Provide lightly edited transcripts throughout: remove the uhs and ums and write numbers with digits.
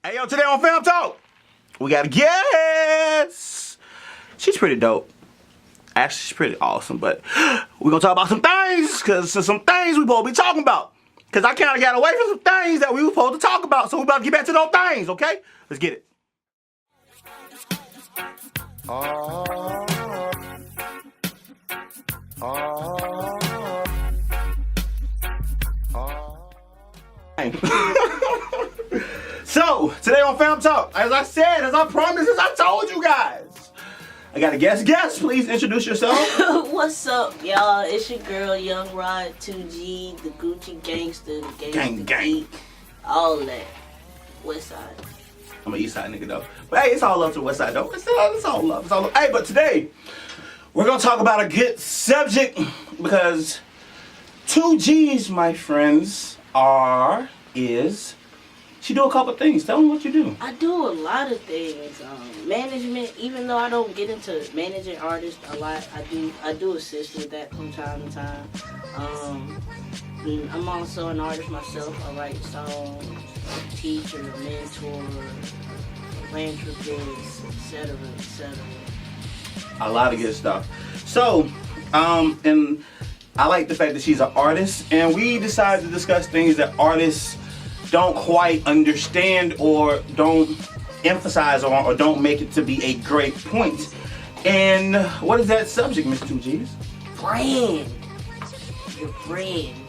Hey, yo, today on Fam Talk, we got a guest. She's pretty dope. Actually, she's pretty awesome, but we're going to talk about some things, because there's some things we supposed to be talking about. Because I kind of got away from some things that we were supposed to talk about, so we're about to get back to those things, okay? Let's get it. So, today on Fam Talk, as I said, as I promised, as I told you guys, I got a guest. Guest, please introduce yourself. What's up, y'all? It's your girl, Young Rod 2G, the Gucci Gangster, the Gangster Geek, all that. West Side. I'm an East Side nigga though. But hey, it's all love to the West Side though. It's all love. It's all love. Hey, but today, we're going to talk about a good subject because 2Gs, my friends, she do a couple things. Tell them what you do. I do a lot of things. Management, even though I don't get into managing artists a lot, I do assist with that from time to time. I'm also an artist myself. I write songs, teacher, mentor, philanthropist, etc., etc. A lot of good stuff. So, and I like the fact that she's an artist, and we decided to discuss things that artists don't quite understand or don't emphasize on or don't make it to be a great point. And what is that subject, Miss 2Gs? Brand. Your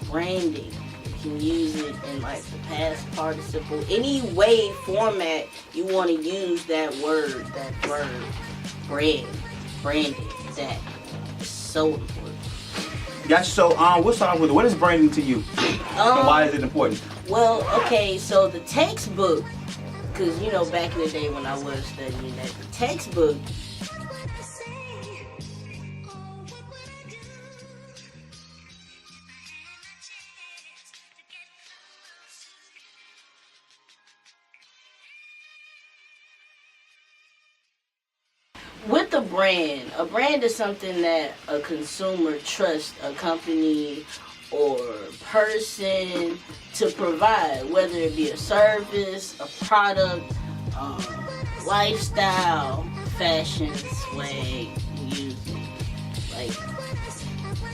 branding. You can use it in like the past participle, any way, format you want to use that word, that verb. Branding. That is so important. Gotcha. So, we'll start with what is branding to you? Why is it important? Well, okay, so the textbook, because you know back in the day when I was studying that, the textbook with a brand is something that a consumer trusts a company or person to provide, whether it be a service, a product, lifestyle, fashion, swag, music. Like,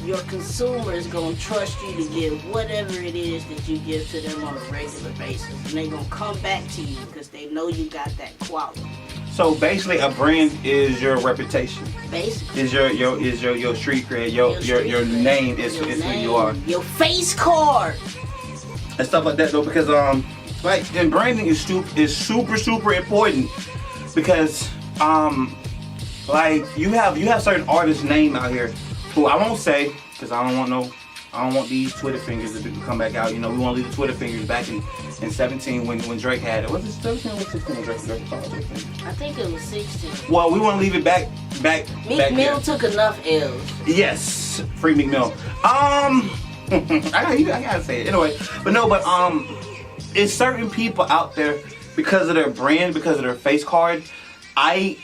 your consumer is going to trust you to give whatever it is that you give to them on a regular basis. And they're going to come back to you because they know you got that quality. So basically, a brand is your reputation. Basically, is your street cred, your name is who you are. Your face card and stuff like that though, because like, and branding is super important because like you have certain artists' name out here who I won't say because I don't want these Twitter fingers to come back out. You know, we want to leave the Twitter fingers back in 17 when Drake had it. Was it 17 or 16 when Drake I think it was 16. Well, we want to leave it back Meek Mill took enough L's. Yes, free Meek Mill. I gotta say it anyway. But it's certain people out there because of their brand, because of their face card, I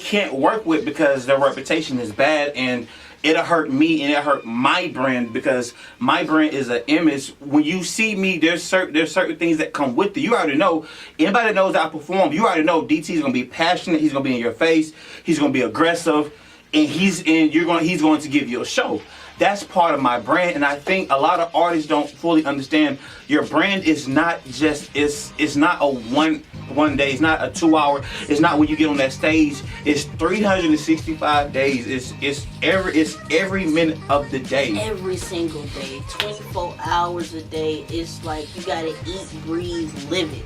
can't work with because their reputation is bad and it'll hurt me and it'll hurt my brand because my brand is an image. When you see me, there's certain things that come with it. You already know. Anybody that knows that I perform, you already know DT is gonna be passionate. He's gonna be in your face. He's gonna be aggressive, and he's going to give you a show. That's part of my brand, and I think a lot of artists don't fully understand your brand is not just it's not a one day, it's not a 2 hour, it's not when you get on that stage, it's 365 days, it's every minute of the day. Every single day, 24 hours a day. It's like you gotta eat, breathe, live it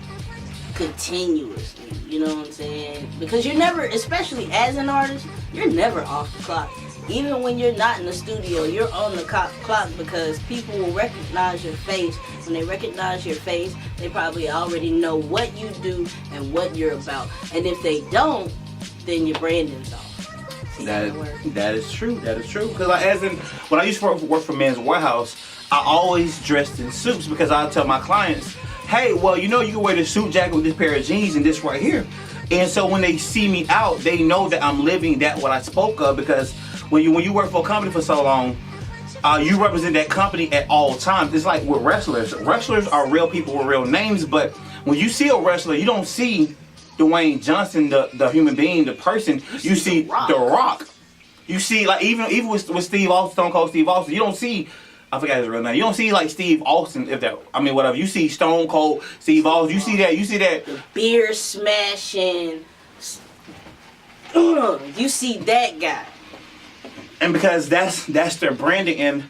continuously. You know what I'm saying? Because you're never, especially as an artist, you're never off the clock. Even when you're not in the studio, you're on the clock because people will recognize your face. When they recognize your face, they probably already know what you do and what you're about. And if they don't, then your branding's off. See that is true. That is true. Because when I used to work for Men's Warehouse, I always dressed in suits because I tell my clients, hey, well, you know, you can wear this suit jacket with this pair of jeans and this right here. And so when they see me out, they know that I'm living that what I spoke of because when you work for a company for so long, you represent that company at all times. It's like with wrestlers. Wrestlers are real people with real names, but when you see a wrestler, you don't see Dwayne Johnson, the human being, the person. You see The Rock. You see, like, even with Steve Austin, Stone Cold Steve Austin, you don't see, I forgot his real name. You don't see like Steve Austin, whatever. You see Stone Cold Steve Austin. You see that. The beer smashing. You see that guy. And because that's their branding, and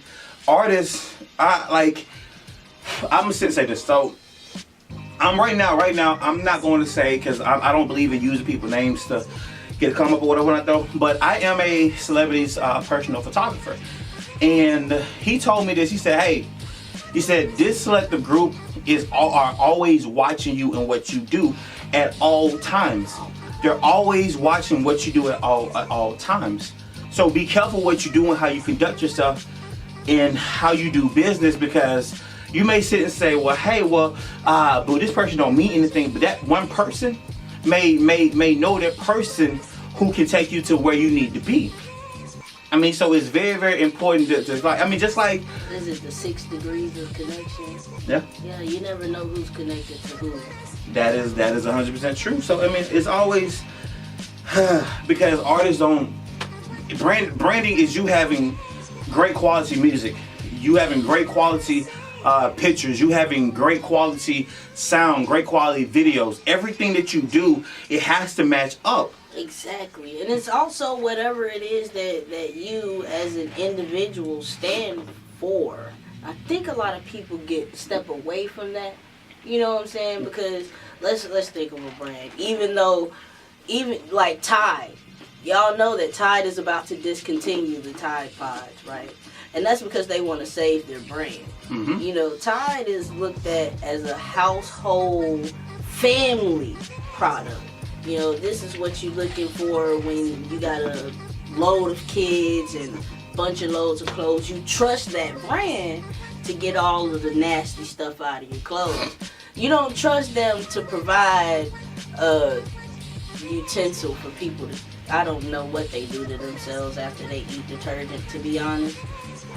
artists, I'm gonna say this. So right now, I'm not going to say, because I don't believe in using people's names to get a come up or whatever though. But I am a celebrity's personal photographer, and he told me this. He said, "Hey," he said, "this selective group are always watching you and what you do at all times. They're always watching what you do at all times. So be careful what you do and how you conduct yourself and how you do business, because you may sit and say, well, hey, but this person don't mean anything, but that one person may know that person who can take you to where you need to be." I mean, so it's very, very important to just like. This is the 6 degrees of connection. Yeah. Yeah, you never know who's connected to who. That is 100% true. So I mean, it's always because artists don't. Branding is you having great quality music, you having great quality pictures, you having great quality sound, great quality videos. Everything that you do, it has to match up. Exactly. And it's also whatever it is that you as an individual stand for. I think a lot of people step away from that. You know what I'm saying? Because let's think of a brand. Even like Tide. Y'all know that Tide is about to discontinue the Tide Pods, right? And that's because they want to save their brand. Mm-hmm. You know, Tide is looked at as a household family product. You know, this is what you're looking for when you got a load of kids and a bunch of loads of clothes. You trust that brand to get all of the nasty stuff out of your clothes. You don't trust them to provide a utensil for people to, I don't know what they do to themselves after they eat detergent, to be honest.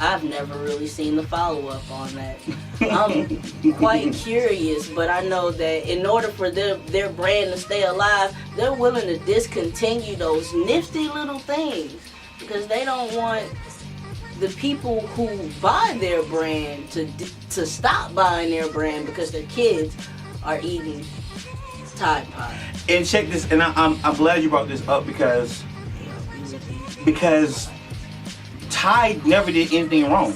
I've never really seen the follow-up on that. I'm quite curious, but I know that in order for their brand to stay alive, they're willing to discontinue those nifty little things because they don't want the people who buy their brand to stop buying their brand because their kids are eating Tide Pods. And check this, and I'm glad you brought this up because Tide never did anything wrong.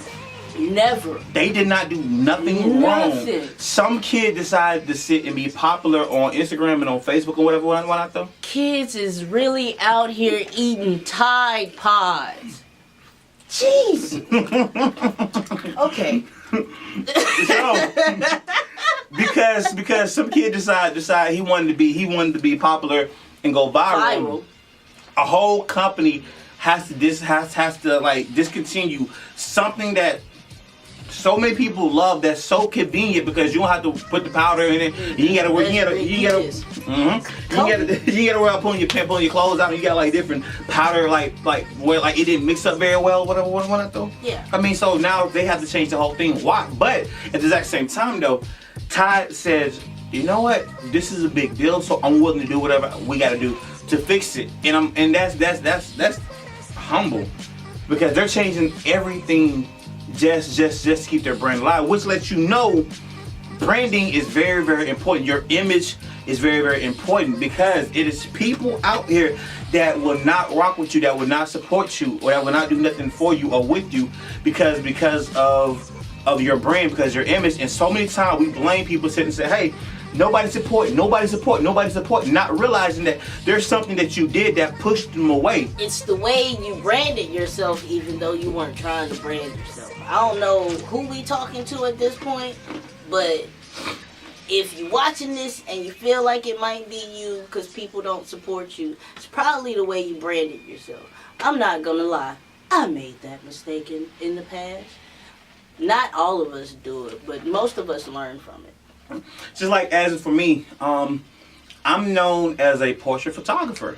Never. They did not do nothing wrong. Some kid decided to sit and be popular on Instagram and on Facebook or whatever one out there. Kids is really out here eating Tide Pods. Jeez. Okay. So, because some kid decided he wanted to be popular and go viral. A whole company has to like discontinue something that so many people love, that's so convenient because you don't have to put the powder in it. You gotta worry about pulling your clothes out. You got like different powder, like where like it didn't mix up very well. Whatever one I thought. Yeah. I mean, so now they have to change the whole thing. Why? But at the exact same time though, Tide says, you know what? This is a big deal, so I'm willing to do whatever we got to do to fix it. And that's humble because they're changing everything just to keep their brand alive, which lets you know branding is very, very important. Your image is very, very important because it is people out here that will not rock with you, that will not support you, or that will not do nothing for you or with you because of your brand, because your image. And so many times we blame people, sit and say, hey, nobody support, not realizing that there's something that you did that pushed them away. It's the way you branded yourself, even though you weren't trying to brand yourself. I don't know who we talking to at this point, but if you're watching this and you feel like it might be you because people don't support you, it's probably the way you branded yourself. I'm not gonna lie, I made that mistake in the past. Not all of us do it, but most of us learn from it. Just like as for me, I'm known as a portrait photographer.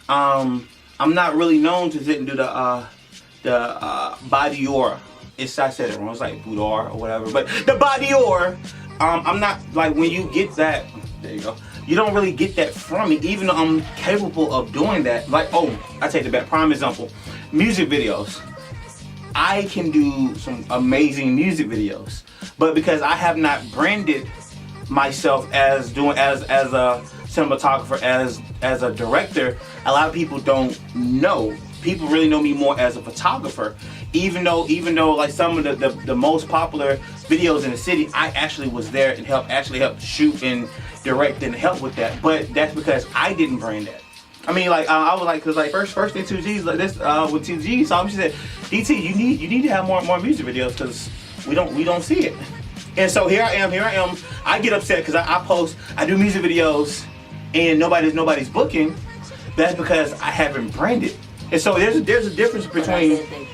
I'm not really known to sit and do the boudoir. I said it wrong. It's like boudoir or whatever, but the boudoir I'm not like when you get that. There you go. You don't really get that from me, even though I'm capable of doing that. Like, oh, I take the back. Prime example, music videos. I can do some amazing music videos, but because I have not branded myself as a cinematographer, as a director, a lot of people don't know. People really know me more as a photographer. Even though like some of the most popular videos in the city, I actually was there and helped shoot and direct and help with that. But that's because I didn't brand that. I mean, like I was like, cause like first in 2G's like this with 2G, so she said, DT, you need to have more music videos because we don't see it. And so here I am. I get upset because I do music videos and nobody's booking. That's because I haven't branded. And so there's a difference between. They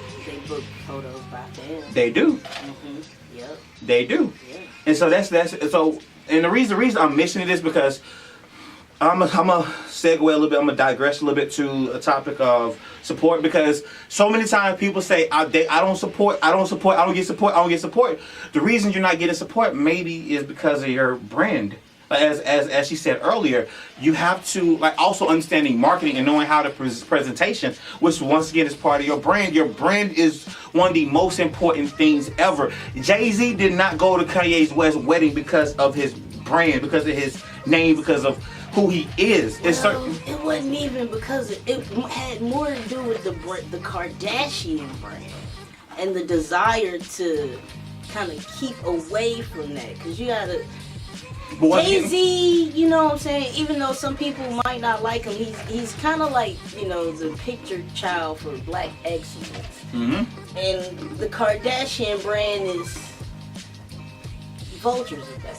book photos by fans. They do. Mm-hmm. Yep. They do. Yeah. And so that's so. And the reason I'm mentioning this because I'm a segue a little bit. I'm gonna digress a little bit to a topic of support because so many times people say I don't get support. The reason you're not getting support maybe is because of your brand. As she said earlier, you have to like also understanding marketing and knowing how to presentation, which once again is part of your brand. Your brand is one of the most important things ever. Jay-Z did not go to Kanye's West wedding because of his brand, because of his name, because of who he is. It wasn't even because it had more to do with the Kardashian brand and the desire to kind of keep away from that because you gotta. Jay-Z, you know what I'm saying? Even though some people might not like him, he's kind of like, you know, the picture child for black excellence. Mm-hmm. And the Kardashian brand is vultures of that.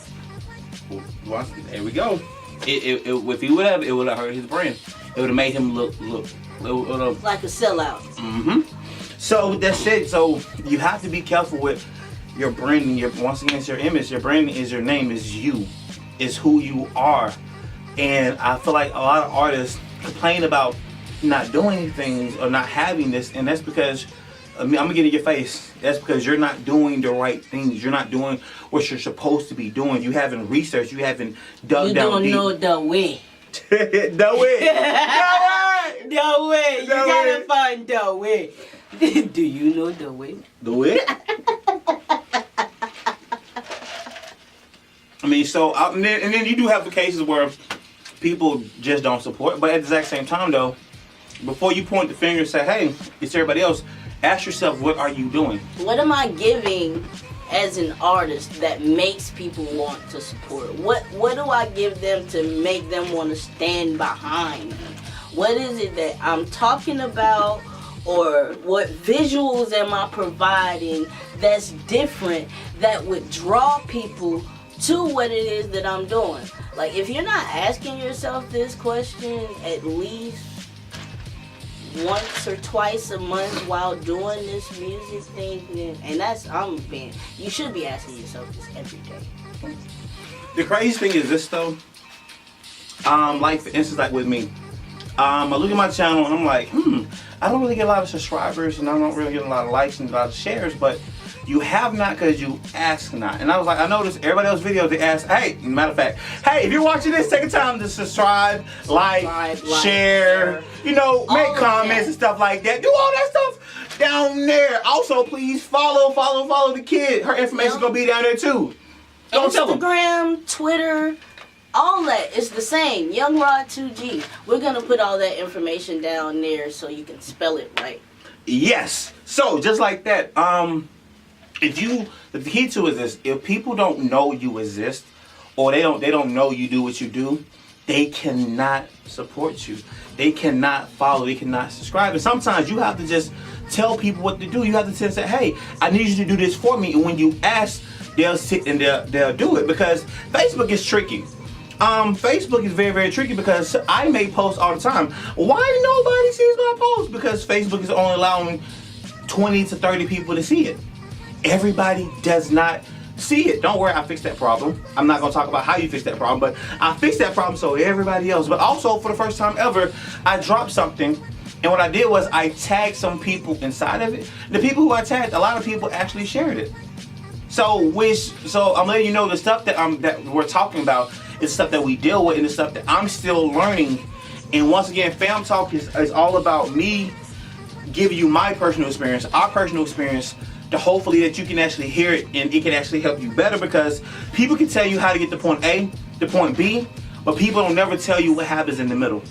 Well, there we go. If he would have, it would have hurt his brand. It would have made him look like a sellout. Mm-hmm. So that's it. So you have to be careful with your branding. Once again, it's your image. Your branding is your name. Is you. Is who you are. And I feel like a lot of artists complain about not doing things or not having this, and that's because I'm gonna get in your face. That's because you're not doing the right things. You're not doing what you're supposed to be doing. You haven't researched. You haven't dug down deep. You don't know the way. The way. The way. You gotta find the way. Do you know the way? The way? I mean, so and then you do have the cases where people just don't support. But at the exact same time, though, before you point the finger and say, "Hey, it's everybody else," ask yourself, what are you doing? What am I giving as an artist that makes people want to support? What do I give them to make them want to stand behind me? What is it that I'm talking about, or what visuals am I providing that's different that would draw people to what it is that I'm doing? Like, if you're not asking yourself this question at least once or twice a month while doing this music thing, and you should be asking yourself this every day. The crazy thing is this though, like for instance, like with me, I look at my channel and I'm like, I don't really get a lot of subscribers and I don't really get a lot of likes and a lot of shares, but you have not because you ask not. And I was like, I noticed everybody else's videos, they ask, hey, matter of fact, hey, if you're watching this, take a time to subscribe, like, share, you know, make comments and stuff like that. Do all that stuff down there. Also, please follow the kid. Her information's gonna be down there too. Don't tell them. Instagram, Twitter, all that is the same. Young Rod 2G. We're gonna put all that information down there so you can spell it right. Yes. So just like that, the key to it is this: if people don't know you exist, or they don't know you do what you do, they cannot support you. They cannot follow. They cannot subscribe. And sometimes you have to just tell people what to do. You have to say, hey, I need you to do this for me. And when you ask, they'll sit and they'll do it, because Facebook is tricky. Facebook is very, very tricky because I make posts all the time. Why nobody sees my posts? Because Facebook is only allowing 20 to 30 people to see it. Everybody does not see it. Don't worry, I fixed that problem. I'm not going to talk about how you fix that problem, but I fixed that problem so everybody else. But also, for the first time ever, I dropped something, and what I did was I tagged some people inside of it. The people who I tagged, a lot of people actually shared it. So I'm letting you know the stuff that we're talking about is stuff that we deal with and the stuff that I'm still learning. And once again, Fam Talk is all about me giving you my personal experience, our personal experience, to hopefully that you can actually hear it and it can actually help you better, because people can tell you how to get to point A to point B, but people don't never tell you what happens in the middle.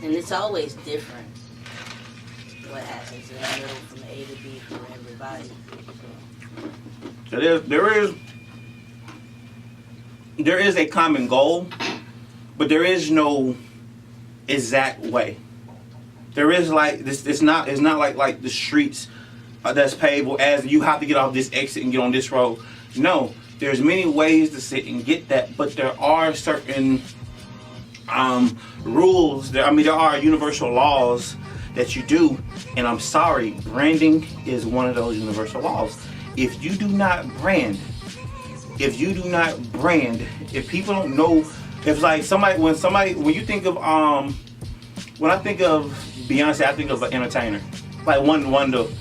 And it's always different what happens in the middle from A to B for everybody. So there is a common goal, but there is no exact way. There is like this. It's not like the streets that's paved as you have to get off this exit and get on this road. No, there's many ways to sit and get that, but there are certain rules. There are universal laws that you do, and I'm sorry, branding is one of those universal laws. If you do not brand, if people don't know, if like when you think of when I think of Beyonce, I think of an entertainer, like one of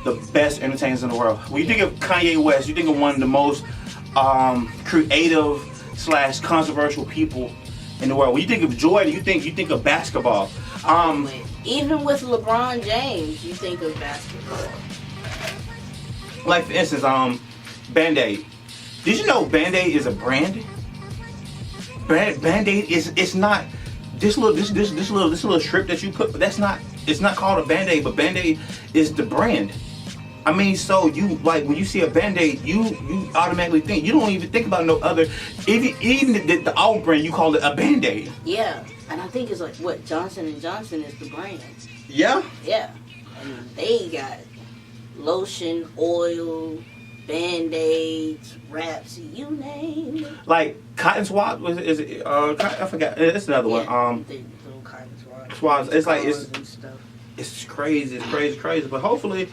the best entertainers in the world. When you think of Kanye West, you think of one of the most creative / controversial people in the world. When you think of Jordan, you think of basketball. Even with LeBron James, you think of basketball. Like for instance, Band-Aid. Did you know Band-Aid is a brand? Band-Aid it's not this little strip that you put. It's not called a Band-Aid, but Band-Aid is the brand. I mean, so you like when you see a Band-Aid, you automatically think, you don't even think about no other. Even the old brand, you call it a Band-Aid. Yeah, and I think it's like what Johnson & Johnson is the brand. Yeah. Yeah, and they got lotion, oil, Band-Aids, wraps, you name it. Like cotton swab is it? I forgot. It's another one. The little cotton swabs. It's like stuff. It's crazy. It's crazy. But hopefully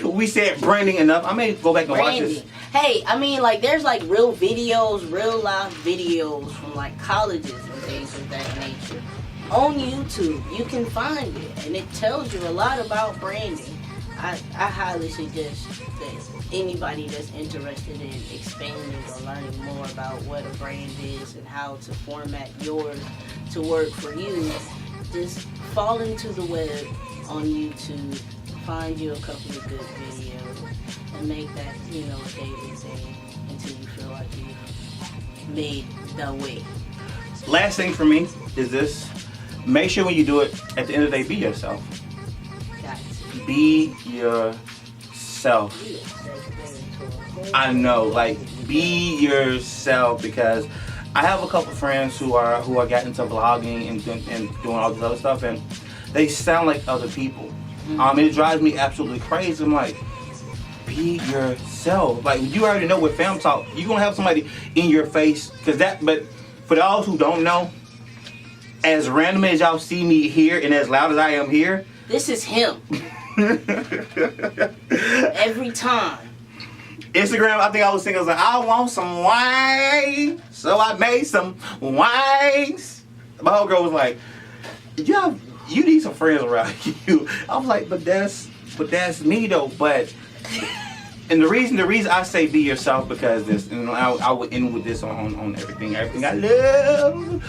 we said branding enough. I may go back and watch this. Hey, I mean, like there's like real live videos from like colleges and things of that nature on YouTube. You can find it, and it tells you a lot about branding. I highly suggest that anybody that's interested in expanding or learning more about what a brand is and how to format yours to work for you, just fall into the web on YouTube, find you a couple of good videos, and make that, a daily thing until you feel like you've made the way. Last thing for me is this. Make sure when you do it, at the end of the day, be yourself. Be yourself. I know, like, be yourself, because I have a couple friends who are getting into vlogging and doing all this other stuff, and they sound like other people. It drives me absolutely crazy. I'm like, be yourself. Like, you already know with Fam Talk, you're gonna have somebody in your face, but for those who don't know, as random as y'all see me here and as loud as I am here, this is him. Every time. Instagram, I think I was thinking, I was like, I want some wine, so I made some wines. My whole girl was like, yeah, you need some friends around you. I was like, but that's me though. But and the reason I say be yourself, because this, and I would end with this on everything I love.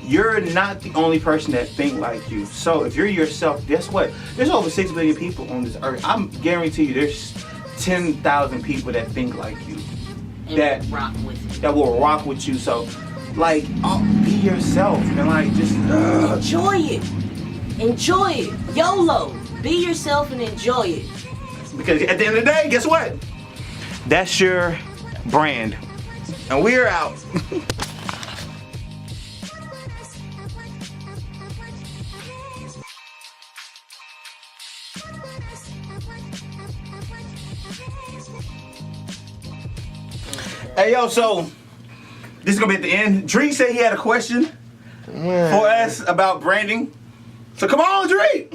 You're not the only person that think like you. So if you're yourself, guess what? There's over 6 billion people on this earth. I'm guarantee you there's 10,000 people that think like you. And that will rock with you. So like, be yourself and like just enjoy it. Enjoy it. YOLO. Be yourself and enjoy it. Because at the end of the day, guess what? That's your brand. And we're out. Hey yo, so this is gonna be at the end. Dree said he had a question for us about branding. So come on, Dree.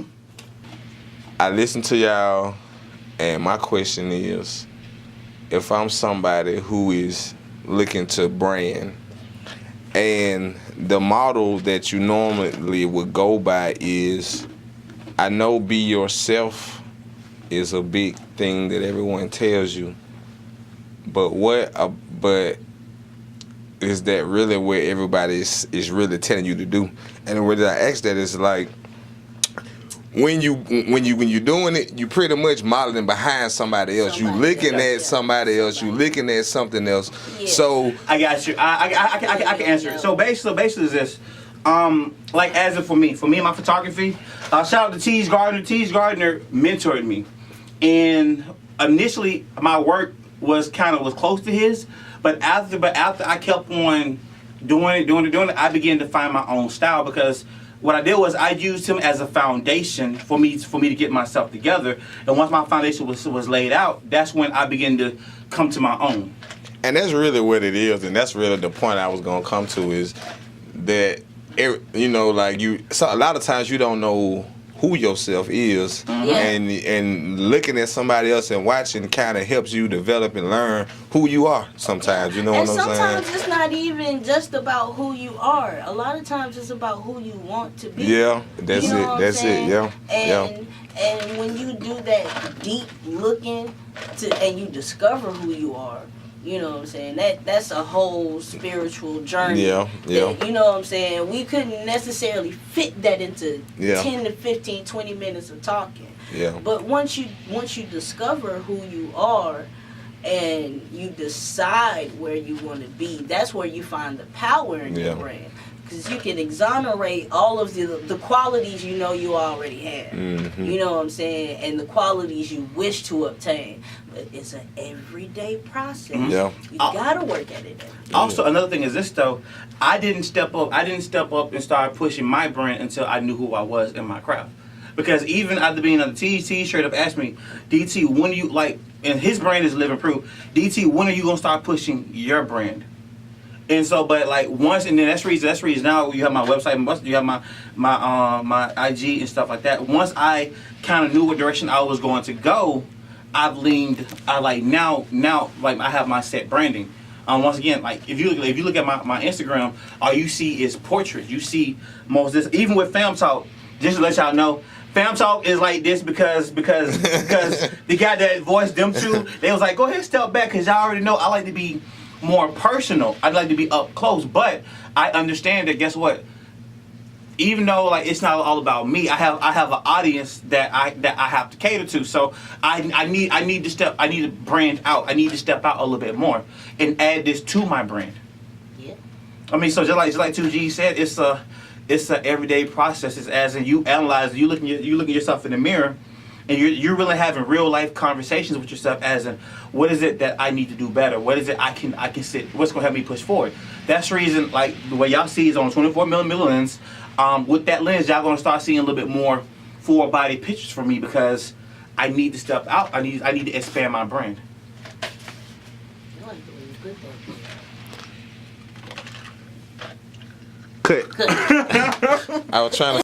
I listen to y'all, and my question is, if I'm somebody who is looking to brand, and the model that you normally would go by is, I know be yourself, is a big thing that everyone tells you. But but is that really where everybody is really telling you to do? And where I ask that is like, when you're doing it, you pretty much modeling behind somebody else. You looking at somebody else. You looking at something else. Yeah. So I got you. I can answer it. So basically is this. Like as if for me and my photography, shout out to Teej Gardner. Teej Gardner mentored me, and initially my work was close to his, but after I kept on doing it, I began to find my own style, because what I did was I used him as a foundation for me to get myself together. And once my foundation was laid out, that's when I began to come to my own. And that's really what it is, and that's really the point I was gonna come to, is that so a lot of times you don't know who yourself is, and looking at somebody else and watching kind of helps you develop and learn who you are sometimes. You know what I'm saying? And sometimes it's not even just about who you are. A lot of times it's about who you want to be. Yeah, that's you know it. That's it. Yeah. And when you do that deep looking and you discover who you are, you know what I'm saying? That's a whole spiritual journey. Yeah. That, you know what I'm saying? We couldn't necessarily fit that into 10 to 15, 20 minutes of talking. Yeah. But once you discover who you are and you decide where you want to be, that's where you find the power in your brand. Because you can exonerate all of the qualities you know you already have. Mm-hmm. You know what I'm saying? And the qualities you wish to obtain. But it's an everyday process. Mm-hmm. Yeah. You gotta work at it. Also, another thing is this though, I didn't step up and start pushing my brand until I knew who I was in my craft. Because even after being on the T straight up asked me, DT, when do you and his brand is living proof, DT, when are you gonna start pushing your brand? And so, but once, and then that's the reason now you have my website, you have my IG and stuff like that. Once I kind of knew what direction I was going to go, I have my set branding. Once again, if you look at my Instagram, all you see is portraits. You see most of this, even with Fam Talk. Just to let y'all know, Fam Talk is like this because the guy that voiced them two, they was like, go ahead, step back, because y'all already know I like to be more personal. I'd like to be up close, but I understand that. Guess what? Even though it's not all about me, I have an audience that I have to cater to. So I need to brand out. I need to step out a little bit more and add this to my brand. Yeah. I mean, so just like 2G said, it's a everyday process. It's as in you analyze, you look at yourself in the mirror, and you're really having real life conversations with yourself, as in, what is it that I need to do better? What is it I can sit? What's gonna help me push forward? That's the reason, the way y'all see is on a 24mm lens. With that lens, y'all gonna start seeing a little bit more full body pictures from me, because I need to step out. I need to expand my brand. I like the way you put that. Cut. I was trying to